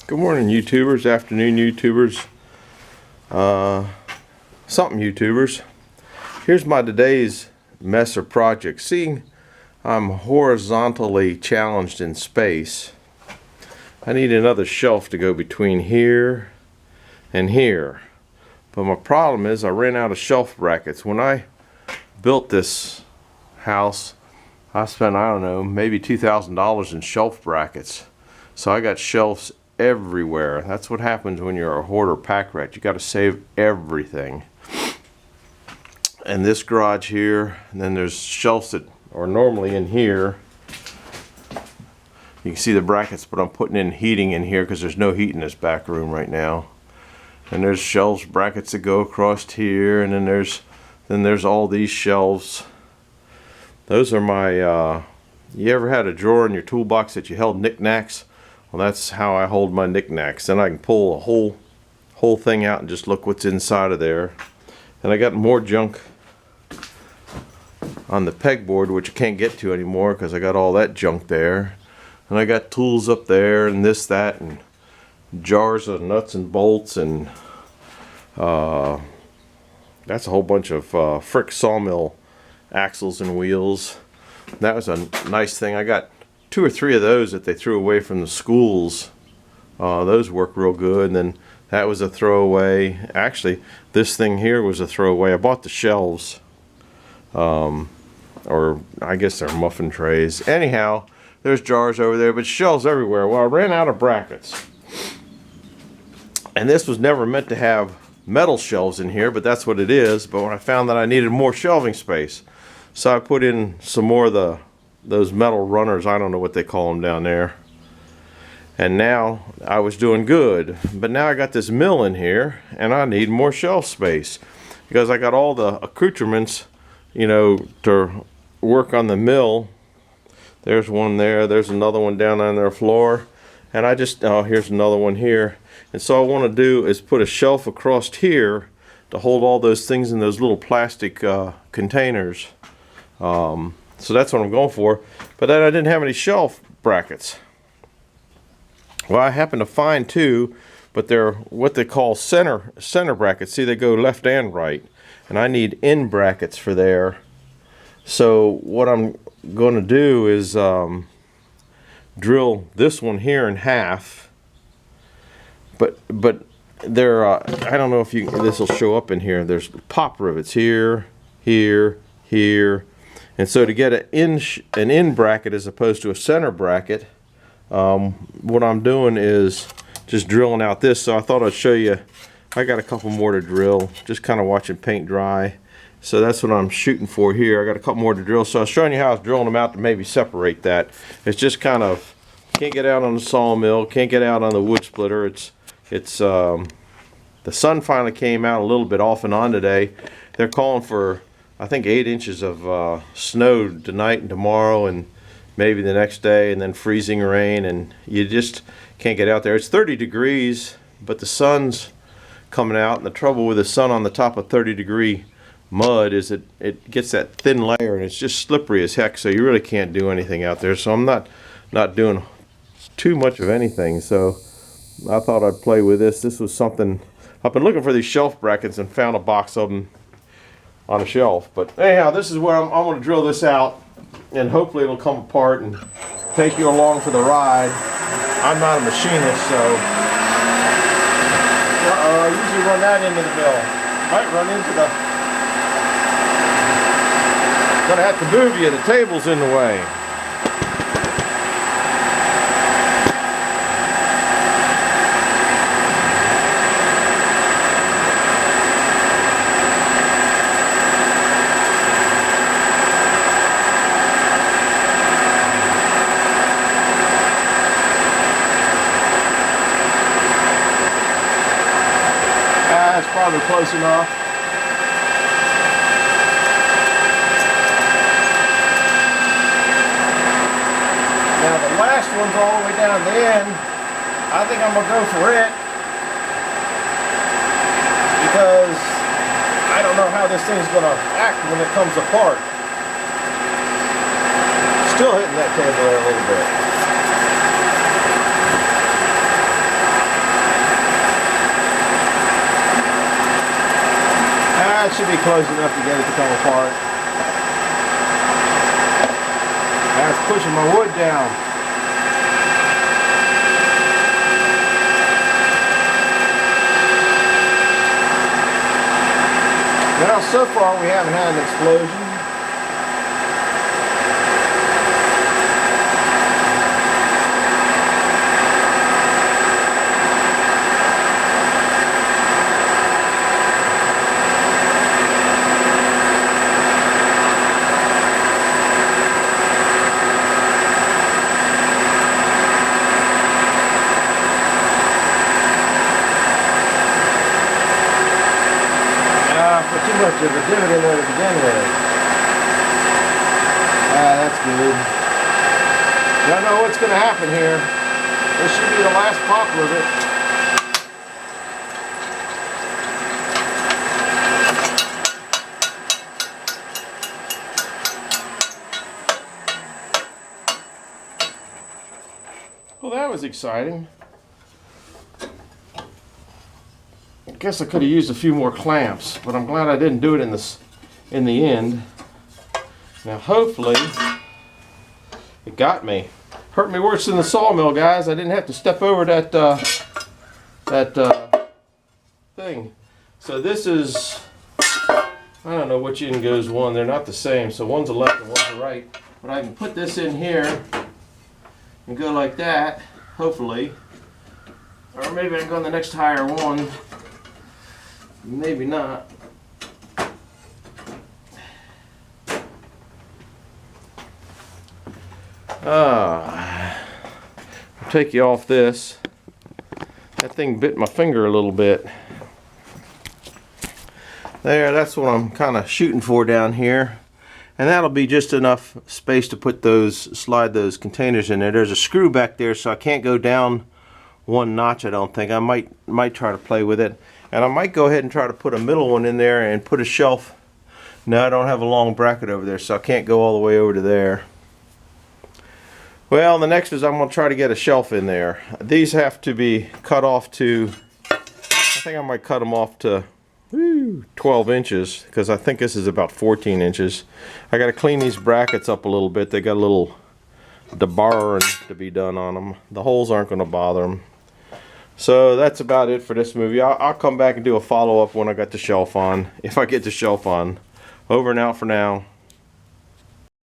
Good morning, YouTubers, afternoon, YouTubers, something YouTubers. Here's my today's mess or project. See, I'm horizontally challenged in space. I need another shelf to go between here and here. But my problem is I ran out of shelf brackets. When I built this house, I spent, I don't know, maybe $2,000 in shelf brackets. So I got shelves everywhere. That's what happens when you're a hoarder pack rat. You got to save everything. And this garage here, and then there's shelves that are normally in here. You can see the brackets, but I'm putting in heating in here because there's no heat in this back room right now. And there's shelves, brackets that go across here, and then there's all these shelves. Those are my you ever had a drawer in your toolbox that you held knickknacks? Well, that's how I hold my knickknacks. Then I can pull a whole thing out and just look what's inside of there. And I got more junk on the pegboard, which I can't get to anymore because I got all that junk there. And I got tools up there and this, that, and jars of nuts and bolts, and that's a whole bunch of Frick sawmill axles and wheels. That was a nice thing. I got 2 or 3 of those that they threw away from the schools. Those work real good. And then that was a throwaway. Actually, this thing here was a throwaway. I bought the shelves, or I guess they're muffin trays. Anyhow, there's jars over there, but shelves everywhere. Well, I ran out of brackets, and this was never meant to have metal shelves in here, but that's what it is. But when I found that I needed more shelving space, so I put in some more of those metal runners. I don't know what they call them down there. And now I was doing good, but now I got this mill in here and I need more shelf space because I got all the accoutrements, you know, to work on the mill. There's one there, there's another one down on their floor, and I just, oh, here's another one here. And so what I want to do is put a shelf across here to hold all those things in those little plastic containers. So that's what I'm going for. But then I didn't have any shelf brackets. Well, I happened to find 2, but they're what they call center brackets. See, they go left and right, and I need end brackets for there. So what I'm going to do is drill this one here in half. But there, I don't know if this will show up in here. There's pop rivets here, here, here. And so to get an end bracket as opposed to a center bracket, what I'm doing is just drilling out this. So I thought I'd show you. I got a couple more to drill, just kind of watching paint dry. So that's what I'm shooting for here. I got a couple more to drill. So I was showing you how I was drilling them out to maybe separate that. It's just kind of, can't get out on the sawmill, can't get out on the wood splitter. It's the sun finally came out a little bit off and on today. They're calling for, I think, 8 inches of snow tonight and tomorrow, and maybe the next day, and then freezing rain, and you just can't get out there. It's 30 degrees, but the sun's coming out, and the trouble with the sun on the top of 30-degree mud is it gets that thin layer, and it's just slippery as heck, so you really can't do anything out there. So I'm not doing too much of anything, so I thought I'd play with this. This was something, I've been looking for these shelf brackets and found a box of them on a shelf. But anyhow, this is where I'm going to drill this out, and hopefully it'll come apart and take you along for the ride. I'm not a machinist, so I usually run that into the mill. Might run into the, gonna have to move you, the table's in the way. That's probably close enough. Now the last one's all the way down the end. I think I'm gonna go for it because I don't know how this thing's gonna act when it comes apart. Still hitting that table there a little bit. close enough to get it to come apart. That's pushing my wood down. Now, so far we haven't had an explosion. Put too much of a divot in there to begin with. That's good. Don't know what's going to happen here. This should be the last pop with it. Well, that was exciting. I guess I could have used a few more clamps, but I'm glad I didn't do it in the end. Now hopefully it got me. Hurt me worse than the sawmill, guys. I didn't have to step over that thing. So this is, I don't know which end goes one. They're not the same. So one's a left and one's a right. But I can put this in here and go like that, hopefully. Or maybe I can go on the next higher one. Maybe not. I'll take you off this. That thing bit my finger a little bit. There, that's what I'm kind of shooting for down here. And that'll be just enough space to put slide those containers in there. There's a screw back there, so I can't go down one notch, I don't think. I might try to play with it. And I might go ahead and try to put a middle one in there and put a shelf. No, I don't have a long bracket over there, so I can't go all the way over to there. Well, the next is I'm going to try to get a shelf in there. These have to be cut off to, I think I might cut them off to 12 inches, because I think this is about 14 inches. I got to clean these brackets up a little bit. They got a little debarring to be done on them. The holes aren't going to bother them. So that's about it for this movie. I'll come back and do a follow-up when I got the shelf on, if I get the shelf on. Over and out for now.